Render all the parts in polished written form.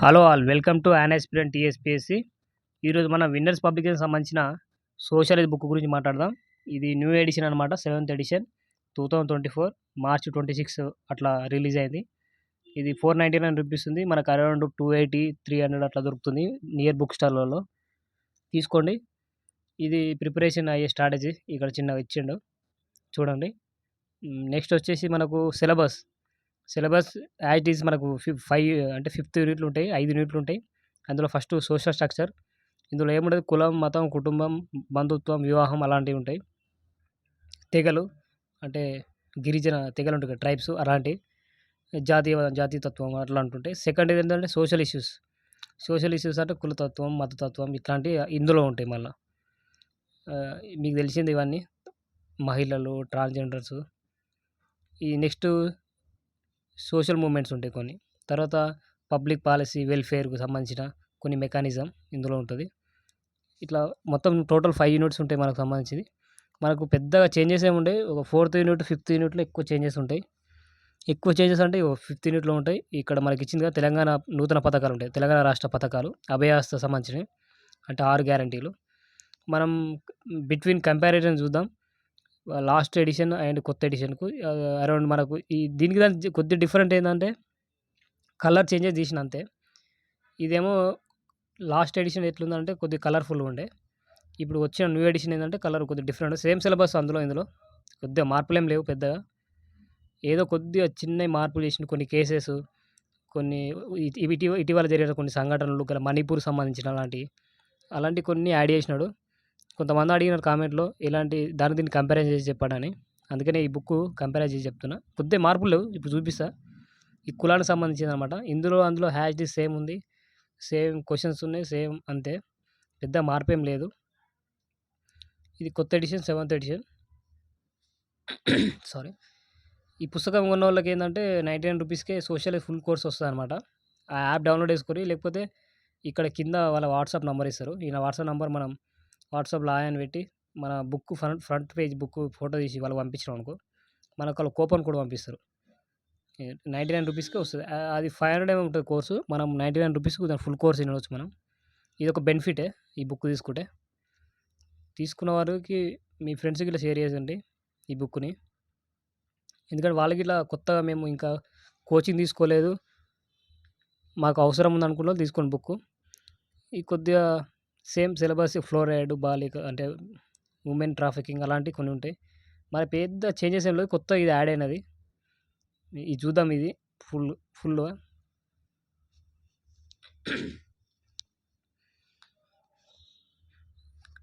Hello all welcome to an aspirant TSPSC. ఈరోజు మన winners publication సంబంధించిన సోషల్ బుక్ గురించి మాట్లాడదాం. ఇది న్యూ ఎడిషన్ అనమాట, 7th ఎడిషన్ 2024 మార్చ్ 26 అట్లా రిలీజ్ అయింది. ఇది 499 రూపీస్ ఉంది. మనకు అరౌండ్ 280 300 అట్లా దొరుకుతుంది నియర్ బుక్ స్టాల్లలో. తీసుకోండి. ఇది ప్రిపరేషన్ అయ్యే స్ట్రాటజీ ఇక్కడ చిన్నగా ఇచ్చిండు, చూడండి. నెక్స్ట్ వచ్చేసి మనకు సిలబస్ యాజ్ ఇట్ ఈజ్ మనకు 5 అంటే 5th యూనిట్లు ఉంటాయి, 5 యూనిట్లు ఉంటాయి. అందులో ఫస్ట్ సోషల్ స్ట్రక్చర్. ఇందులో ఏముండదు, కులం, మతం, కుటుంబం, బంధుత్వం, వివాహం అలాంటివి ఉంటాయి. తెగలు అంటే గిరిజన తెగలు ఉంటాయి కదా, ట్రైబ్స్ అలాంటివి. జాతీయతత్వం అట్లా అంటుంటాయి. సెకండ్ ఏంటంటే సోషల్ ఇష్యూస్ అంటే కులతత్వం, మతతత్వం ఇట్లాంటివి ఇందులో ఉంటాయి. మళ్ళీ మీకు తెలిసింది ఇవన్నీ, మహిళలు, ట్రాన్స్జెండర్స్. ఈ నెక్స్ట్ సోషల్ మూమెంట్స్ ఉంటాయి కొన్ని. తర్వాత పబ్లిక్ పాలసీ, వెల్ఫేర్కు సంబంధించిన కొన్ని మెకానిజం ఇందులో ఉంటుంది. ఇట్లా మొత్తం టోటల్ 5 యూనిట్స్ ఉంటాయి మనకు సంబంధించింది. మనకు పెద్దగా చేంజెస్ ఏమి ఉంటాయి, ఒక 4th యూనిట్ 5th యూనిట్లో ఎక్కువ చేంజెస్ ఉంటాయి. ఎక్కువ చేంజెస్ అంటే 5th యూనిట్లో ఉంటాయి. ఇక్కడ మనకి ఇచ్చిందిగా తెలంగాణ నూతన పథకాలు ఉంటాయి, తెలంగాణ రాష్ట్ర పథకాలు, అభయాస్త సంబంధించినవి అంటే 6 గ్యారంటీలు. మనం బిట్వీన్ కంపారిజన్ చూద్దాం. లాస్ట్ ఎడిషన్ అండ్ కొత్త ఎడిషన్కు అరౌండ్ మనకు దీనికి దానికి కొద్దిగా డిఫరెంట్ ఏంటంటే కలర్ చేంజెస్ చేసిన అంతే. ఇదేమో లాస్ట్ ఎడిషన్ ఎట్లుందంటే కొద్దిగా కలర్ఫుల్గా ఉండే. ఇప్పుడు వచ్చిన న్యూ ఎడిషన్ ఏంటంటే కలర్ కొద్దిగా డిఫరెంట్. సేమ్ సిలబస్ ఇందులో కొద్దిగా మార్పులు ఏం లేవు పెద్దగా. ఏదో కొద్దిగా చిన్న మార్పులు చేసిన కొన్ని కేసెస్, కొన్ని ఇటీవల జరిగిన కొన్ని సంఘటనలు, మణిపూర్ సంబంధించిన అలాంటి కొన్ని యాడ్ చేసినాడు. కొంతమంది అడిగినారు కామెంట్లో ఇలాంటి దీన్ని కంపారిజన్ చేసి చెప్పాడని. అందుకనే ఈ బుక్ కంపారిజన్ చేసి చెప్తున్నా. కొద్దిగా మార్పులు లేవు, ఇప్పుడు చూపిస్తా. ఈ కులానికి సంబంధించింది అనమాట. అందులో హ్యాష్ ది సేమ్ ఉంది, సేమ్ క్వశ్చన్స్ ఉన్నాయి, సేమ్ అంతే, పెద్ద మార్పేం లేదు. ఇది కొత్త ఎడిషన్, 7th ఎడిషన్. సారీ. ఈ పుస్తకం కొన్న వాళ్ళకి ఏంటంటే 99 రూపీస్కే సోషల్ ఫుల్ కోర్స్ వస్తుంది అనమాట. ఆ యాప్ డౌన్లోడ్ చేసుకొని, లేకపోతే ఇక్కడ కింద వాళ్ళ వాట్సాప్ నెంబర్ ఇస్తారు. ఈయన వాట్సాప్ నెంబర్ మనం వాట్సాప్లో అని పెట్టి మన book front page book photo తీసి వాళ్ళకి పంపించడం అనుకో, మనకు వాళ్ళు కూపన్ కూడా పంపిస్తారు. 99 రూపీస్కే వస్తుంది. అది 500 ఉంటుంది కోర్సు. మనం 99 రూపీస్కి దాని ఫుల్ కోర్స్ వినవచ్చు మనం. ఇది ఒక బెనిఫిటే ఈ బుక్ తీసుకుంటే. తీసుకున్న వారికి మీ ఫ్రెండ్స్కి ఇట్లా షేర్ చేయండి ఈ బుక్ని. ఎందుకంటే వాళ్ళకి ఇట్లా కొత్తగా మేము ఇంకా కోచింగ్ తీసుకోలేదు, మాకు అవసరం ఉంది అనుకున్న వాళ్ళు తీసుకోండి బుక్. ఈ కొద్దిగా సేమ్ సిలబస్, ఫ్లోరైడ్, బాలిక అంటే ఉమెన్ ట్రాఫికింగ్ అలాంటివి కొన్ని ఉంటాయి. మరి పెద్ద చేంజెస్ ఏం లేదు, కొత్త ఇది యాడ్ అయినది. ఇది చూద్దాం. ఇది ఫుల్గా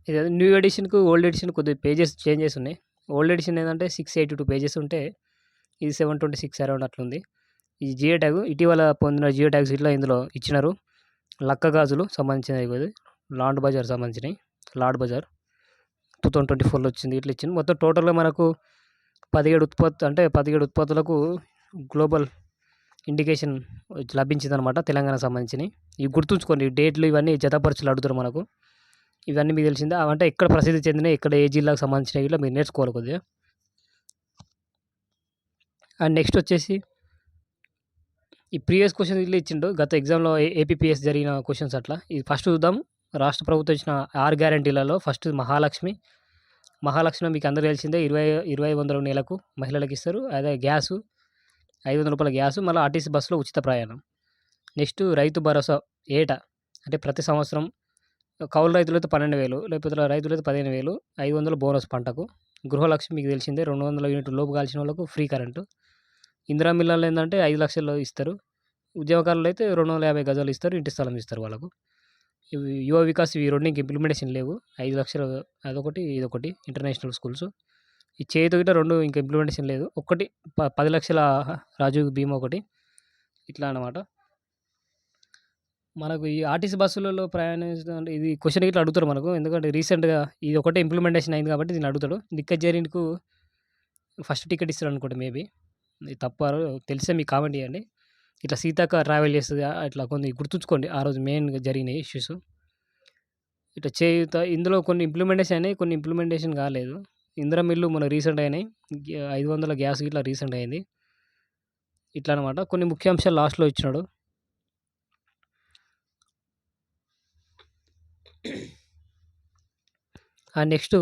ఇది న్యూ ఎడిషన్కు ఓల్డ్ ఎడిషన్ కొద్దిగా పేజెస్ చేంజెస్ ఉన్నాయి. ఓల్డ్ ఎడిషన్ ఏంటంటే 682 పేజెస్ ఉంటే ఇది 726 అరౌండ్ అట్లుంది. ఈ జియో ట్యాగ్ ఇటీవల పొందిన జియో ట్యాగ్స్ ఇట్లా ఇందులో ఇచ్చినారు. లక్క గాజులు సంబంధించినవి, ఇది లాండ్ బజార్ సంబంధించినవి, లార్డ్ బజార్ 2024లో వచ్చింది. ఇట్లా ఇచ్చింది. మొత్తం టోటల్గా మనకు 17 ఉత్పత్తులకు గ్లోబల్ ఇండికేషన్ లభించింది అనమాట, తెలంగాణకు సంబంధించినవి. ఇవి గుర్తుంచుకోండి, డేట్లు ఇవన్నీ జతపరచులు అడుగుతారు మనకు. ఇవన్నీ మీకు తెలిసిందే. అంటే ఎక్కడ ప్రసిద్ధి చెందినాయి, ఎక్కడ ఏ జిల్లాకు సంబంధించినవి ఇట్లా మీరు నేర్చుకోవాలి కొద్దిగా. అండ్ నెక్స్ట్ వచ్చేసి ఈ ప్రీవియస్ క్వశ్చన్ ఇట్లా ఇచ్చిండు, గత ఎగ్జామ్లో ఏపీపీఎస్ జరిగిన క్వశ్చన్స్ అట్లా. ఇది ఫస్ట్ చూద్దాం. రాష్ట్ర ప్రభుత్వం ఇచ్చిన 6 గ్యారంటీలలో ఫస్ట్ మహాలక్ష్మి మీకు అందరూ తెలిసిందే. 20,100 నెలకు మహిళలకు ఇస్తారు. అదే గ్యాసు 500 రూపాయల గ్యాసు, మళ్ళీ ఆర్టీసీ బస్సులో ఉచిత ప్రయాణం. నెక్స్ట్ రైతు భరోసా ఏటా అంటే ప్రతి సంవత్సరం. కౌలు రైతులైతే 12,000, లేకపోతే రైతులైతే 15,000, 500 బోనస్ పంటకు. గృహలక్ష్మి మీకు తెలిసిందే, 200 యూనిట్లు లోపు కాల్చిన వాళ్ళకు ఫ్రీ కరెంటు. ఇందిరా మిల్లాలు ఏంటంటే 5 లక్షలు ఇస్తారు. ఉద్యోగకారులు అయితే 250 గజాలు ఇస్తారు, ఇంటి స్థలం ఇస్తారు వాళ్ళకు. ఇవి యువ వికాస్, ఇవి రెండింటికి ఇంప్లిమెంటేషన్ లేవు. 5 లక్షలు అదొకటి, ఇదొకటి ఇంటర్నేషనల్ స్కూల్స్. ఈ చేతి గిట్ట 2 ఇంకా ఇంప్లిమెంటేషన్ లేదు. ఒకటి 10 లక్షల రాజీవ్ బీమా ఒకటి, ఇట్లా అన్నమాట. మనకు ఈ ఆర్టీసీ బస్సులలో ప్రయాణించడం ఇది క్వశ్చన్ ఇట్లా అడుగుతారు మనకు. ఎందుకంటే రీసెంట్గా ఇది ఒకటే ఇంప్లిమెంటేషన్ అయింది కాబట్టి దీన్ని అడుగుతాడు. దిక్కజేరికు ఫస్ట్ టికెట్ ఇస్తాడు అనుకోండి, మేబీ. ఇది తప్పారు తెలిసే మీకు కామెంట్ చేయండి. ఇట్లా సీతక్క ట్రావెల్ చేస్తుంది ఇట్లా కొన్ని గుర్తుంచుకోండి, ఆ రోజు మెయిన్గా జరిగిన ఇష్యూస్. ఇట్లా చేయుత ఇందులో కొన్ని ఇంప్లిమెంటేషన్ అయినాయి, కొన్ని ఇంప్లిమెంటేషన్ కాలేదు. ఇందిరా మిల్లు మన రీసెంట్ అయినాయి. 500 గ్యాస్ ఇట్లా రీసెంట్ అయింది. ఇట్లా అనమాట. కొన్ని ముఖ్యాంశాలు లాస్ట్లో ఇచ్చినాడు. నెక్స్ట్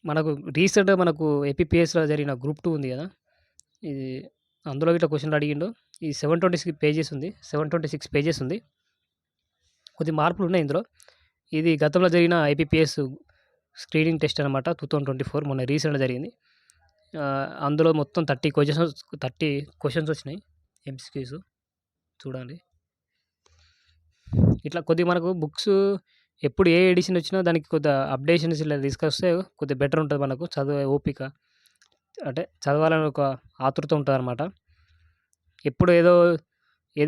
మనకు రీసెంట్‌గా మనకు ఏపీపీఎస్‌లో జరిగిన గ్రూప్ 2 ఉంది గదా! ఇది అందులో ఇట్లా క్వెషన్‌లు అడిగిండు. ఈ 726 పేజెస్ ఉంది. 726 పేజెస్ ఉంది. కొద్ది మార్పులున్నాయి ఇందులో. ఇది గతంలో జరిగిన ఐపీపీఎస్ స్క్రీనింగ్ టెస్ట్ అనమాట. 2024 మొన్న రీసెంట్‌గా జరిగింది. అందులో మొత్తం 30 క్వెషన్స్ వచ్చినాయి. ఎంసీక్యూస్ చూడండి. ఇట్లా కొద్దిగా మనకు బుక్స్ ఎప్పుడు ఏ ఎడిషన్ వచ్చినా దానికి కొద్దిగా అప్డేషన్స్ ఇలా తీసుకొస్తే కొద్దిగా బెటర్ ఉంటది మనకు. చదివే ఓపిక. అంటే చదవాలని ఒక ఆతృత ఉంటదనమాట. ఎప్పుడు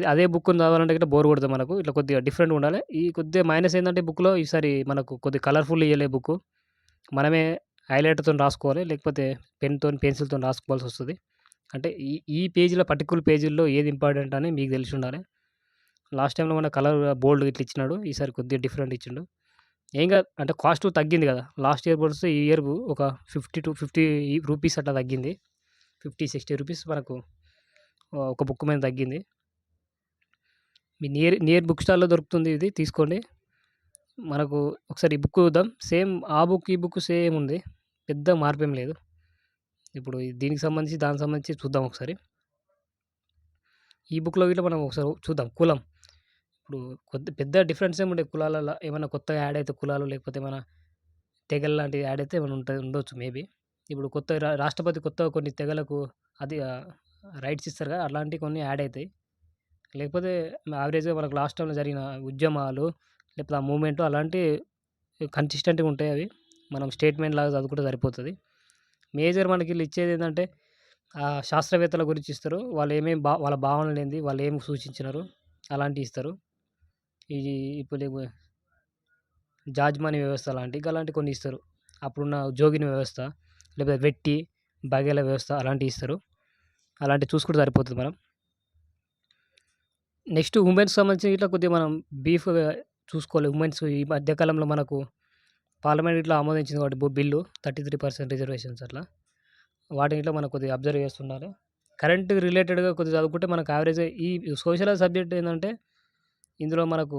అదే బుక్‌ని చదవాలంటే గిట్ల బోర్ కొడతది మనకు. ఇట్లా కొద్దిగా డిఫరెంట్‌గా ఉండాలి. ఈ కొద్దిగా మైనస్ ఏందంటే బుక్‌లో ఈసారి మనకు కొద్దిగా కలర్‌ఫుల్ ఇయ్యలే బుక్కు. మనమే హైలైటర్‌తోని రాసుకోవాలి. లేకపోతే పెన్‌తోని, పెన్సిల్‌తోని రాసుకోవాల్సొస్తది. అంటే ఈ పేజీలో పర్టిక్యులర్ పేజీల్లో ఏది ఇంపార్టెంట్ అని మీకు తెలిసుండాలి. లాస్ట్ టైమ్‌లో మన కలర్ బోల్డ్ ఇట్లా ఇచ్చినాడు. ఈసారి కొద్దిగా డిఫరెంట్ ఇచ్చిండు. ఏం గాదు అంటే కాస్ట్ తగ్గింది గదా! లాస్ట్ ఇయర్ పోలిస్తే ఈ ఇయర్ ఒక 50 రూపీస్ అట్లా తగ్గింది. 50, 60 రూపీస్ మనకు ఒక బుక్ మీద తగ్గింది. మీ నియర్ బుక్ స్టాల్‌లో దొరుకుతుంది ఇది తీసుకోండి. మనకు ఒకసారి ఈ బుక్ చూద్దాం. సేమ్ ఆ బుక్, ఈ బుక్ సేమ్ ఉంది. పెద్ద మార్పేం లేదు. ఇప్పుడు దీనికి సంబంధించి, దానికి సంబంధించి చూద్దాం ఒకసారి. ఈ బుక్‌లో గిట్ల మనం ఒకసారి చూద్దాం. కులం. ఇప్పుడు పెద్ద డిఫరెన్స్ ఏముండయి కులాలల్ల. ఏమన్నా కొత్తగా యాడ్ అయితే కులాలు లేకపోతే మన తెగలు లాంటివి యాడ్ అయితే ఏమైనా ఉండొచ్చు మేబీ. ఇప్పుడు కొత్త రాష్ట్రపతి కొత్తగా కొన్ని తెగలకు అది రైట్స్ ఇస్తారు కదా! అట్లాంటివి కొన్ని యాడ్ అయితాయి. లేకపోతే యావరేజ్‌గా మనకు లాస్ట్ టైమ్‌లో జరిగిన ఉద్యమాలు లేకపోతే ఆ మూవ్‌మెంట్ అలాంటివి కన్సిస్టెంట్‌గా ఉంటాయి అవి. మనం స్టేట్మెంట్ లాగా చదువుకుంటే సరిపోతది. మేజర్ మనకి ఈళ్ళు ఇచ్చేదేందంటే శాస్త్రవేత్తల గురించి ఇస్తారు. వాళ్ళు ఏమేమి వాళ్ళ భావనలేంది, వాళ్ళు ఏమి సూచించినారు అలాంటివి ఇస్తారు. ఇప్పుడు జాజ్‌మనీ వ్యవస్థ లాంటివి గలాంటివి కొన్ని ఇస్తారు. అప్పుడున్న జోగిని వ్యవస్థ, లేకపోతే వెట్టి, బఘేల వ్యవస్థ అలాంటివి ఇస్తారు. అలాంటివి చూసుకుంటే సరిపోతది మనం. నెక్స్ట్ ఉమెన్స్‌కి సంబంధించి ఇట్లా కొద్దిగా మనం బ్రీఫ్‌గా చూసుకోవాలి. ఉమెన్స్ ఈ మధ్య కాలంలో మనకు పార్లమెంట్ ఇట్లా ఆమోదించింది కాబట్టి బిల్లు 33% రిజర్వేషన్స్ అట్లా. వాటిని ఇట్లా మనం కొద్దిగా అబ్జర్వ్ చేస్తుండాలి. కరెంట్ రిలేటెడ్‌గా కొద్దిగా చదువుకుంటే మనకు యావరేజ్‌గా ఈ సోషల్ సబ్జెక్ట్ ఏందంటే ఇందులో మనకు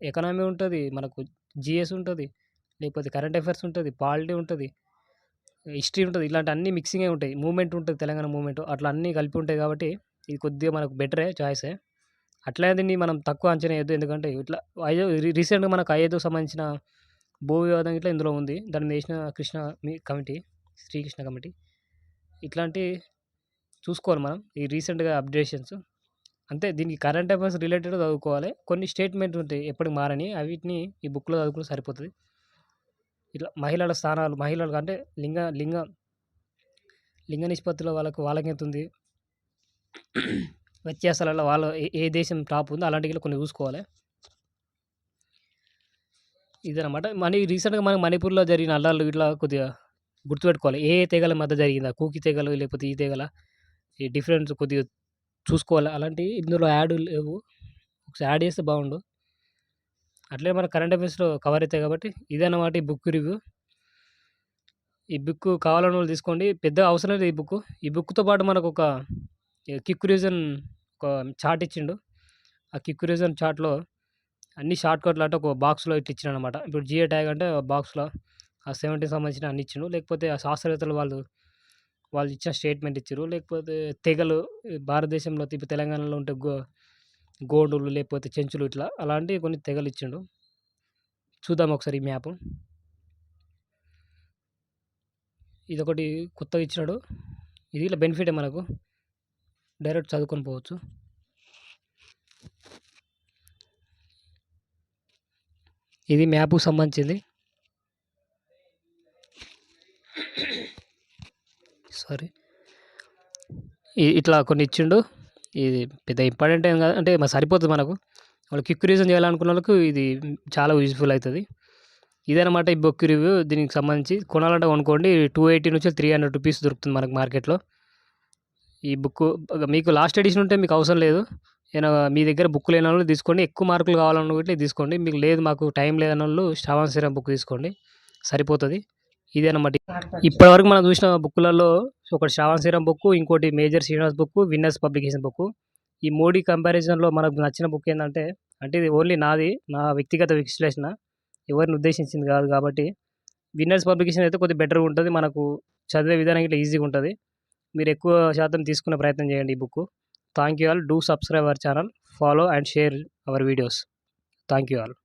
ఎకనామీ ఉంటది, మనకు జీఎస్ ఉంటది, లేకపోతే కరెంట్ అఫైర్స్ ఉంటది, పాలిటీ ఉంటది, హిస్టరీ ఉంటది. ఇలాంటి అన్నీ మిక్సింగే ఉంటాయి. మూవ్‌మెంట్ ఉంటది, తెలంగాణ మూవ్‌మెంట్ అట్లా అన్నీ కలిపి ఉంటాయి కాబట్టి ఇది కొద్దిగా మనకు బెటరే చాయిసే. అట్లనే దీన్ని మనం తక్కువ అంచనా వేయొద్దు. ఎందుకంటే ఇట్లా రీసెంట్‌గా మనకు అయోధ్యకు సంబంధించిన భూ వివాదం ఇట్లా ఇందులో ఉంది. దాని మీద వేసిన కమిటీ, శ్రీకృష్ణ కమిటీ. ఇట్లాంటివి చూసుకోవాలి మనం. ఈ రీసెంట్‌గా అప్డేషన్స్. అంతే దీనికి కరెంట్ అఫైర్స్ రిలేటెడ్ చదువుకోవాలి. కొన్ని స్టేట్మెంట్ ఉంటాయి ఎప్పటికి మారని. అవిటిని ఈ బుక్‌లో చదువుకుంటే సరిపోతది. ఇట్లా మహిళల స్థానాలు, మహిళలకు అంటే లింగ లింగ లింగ నిష్పత్తిలో వాళ్ళకెంతుంది? వ్యత్యాసాలలో వాళ్ళ ఏ దేశం టాప్ ఉందో అలాంటివి కొన్ని చూసుకోవాలి. ఇదనమాట. రీసెంట్‌గా మనకి మణిపూర్‌లో జరిగిన అల్లర్లు ఇట్లా కొద్దిగా గుర్తుపెట్టుకోవాలి. ఏ తెగల మధ్య జరిగిందా? కూకి తెగలు లేకపోతే ఈ తెగల? ఈ డిఫరెన్స్ కొద్దిగా చూసుకోవాలి. అలాంటివి ఇందులో యాడ్ లేవు. ఒకసారి యాడ్ చేస్తే బాగుండు. అట్లే మన కరెంట్ అఫైర్స్‌లో కవర్ అయితాయి కాబట్టి ఇదన్నమాట ఈ బుక్ రివ్యూ. ఈ బుక్ కావాలన్నోళ్ళు తీసుకోండి. పెద్దగా అవసరం లేదు ఈ బుక్. ఈ బుక్‌తో పాటు మనకొక క్విక్ రివిజన్ ఒక చార్ట్ ఇచ్చిండు. ఆ క్విక్ రివిజన్ చార్ట్‌లో అన్ని షార్ట్ కట్లు అంటే ఒక బాక్స్‌లో ఇట్లా ఇచ్చినాడనమాట. ఇప్పుడు జిఏ ట్యాగ్ అంటే బాక్స్‌లో ఆ 70కి సంబంధించిన అన్ని ఇచ్చిండు. లేకపోతే ఆ శాస్త్రవేత్తలు వాళ్ళు ఇచ్చిన స్టేట్మెంట్ ఇచ్చిర్రు. లేకపోతే తెగలు భారతదేశంలో ఇప్పుడు తెలంగాణలో ఉంటే గోండులు లేకపోతే చెంచులు ఇట్లా అలాంటివి కొన్ని తెగలు ఇచ్చిండు. చూద్దాం ఒకసారి ఈ మ్యాపు. ఇదొకటి కొత్తగా ఇచ్చినాడు. ఇది ఇట్లా బెనిఫిటే మనకు. డైరెక్ట్ చదువుకొని పోవచ్చు. ఇది మ్యాప్‌కి సంబంధించింది. సారీ. ఇట్లా కొన్ని ఇచ్చిండు. ఇది పెద్ద ఇంపార్టెంట్ ఏం కాదు. అంటే సరిపోతది మనకు. వాళ్ళు క్విక్ రివిజన్ చేయాలనుకున్నోళ్ళకు ఇది చాలా యూజ్‌ఫుల్ అయితది. ఇదనమాట ఈ బుక్ రివ్యూ. దీనికి సంబంధించి కొనాలంటే కొనుక్కోండి. 280 నుంచి 300 రూపీస్ దొరుకుతుంది మనకు మార్కెట్‌లో. ఈ బుక్కు మీకు లాస్ట్ ఎడిషన్ ఉంటే మీకు అవసరం లేదు. మీ దగ్గర బుక్ లేనోళ్ళు తీసుకోండి. ఎక్కువ మార్కులు కావాలనుకుంటే ఇది తీసుకోండి. మీకు లేదు మాకు టైం లేదన్నోళ్ళు శ్రావణ్ శ్రీరామ్ బుక్ తీసుకోండి. సరిపోతది. ఇదేనమాట. ఇప్పటివరకు మనం చూసిన బుక్కులలో ఒకటి శ్రావణ్ శ్రీరామ్ బుక్కు, ఇంకోటి major Srinivas book, winners publication book. ఈ 3 కంపారిజన్‌లో మనకు నచ్చిన బుక్ ఏందంటే అంటే ఇది ఓన్లీ నా వ్యక్తిగత విశ్లేషణ. ఎవరిని ఉద్దేశించింది కాదు కాబట్టి విన్నర్స్ పబ్లికేషన్ అయితే కొద్దిగా బెటర్‌గా ఉంటది. మనకు చదివే విధానం ఇట్లా ఈజీగా ఉంటది. మీరు ఎక్కువ శాతం తీసుకునే ప్రయత్నం చేయండి ఈ book. Thank you all. Do subscribe our channel. Follow and share our videos. Thank you all.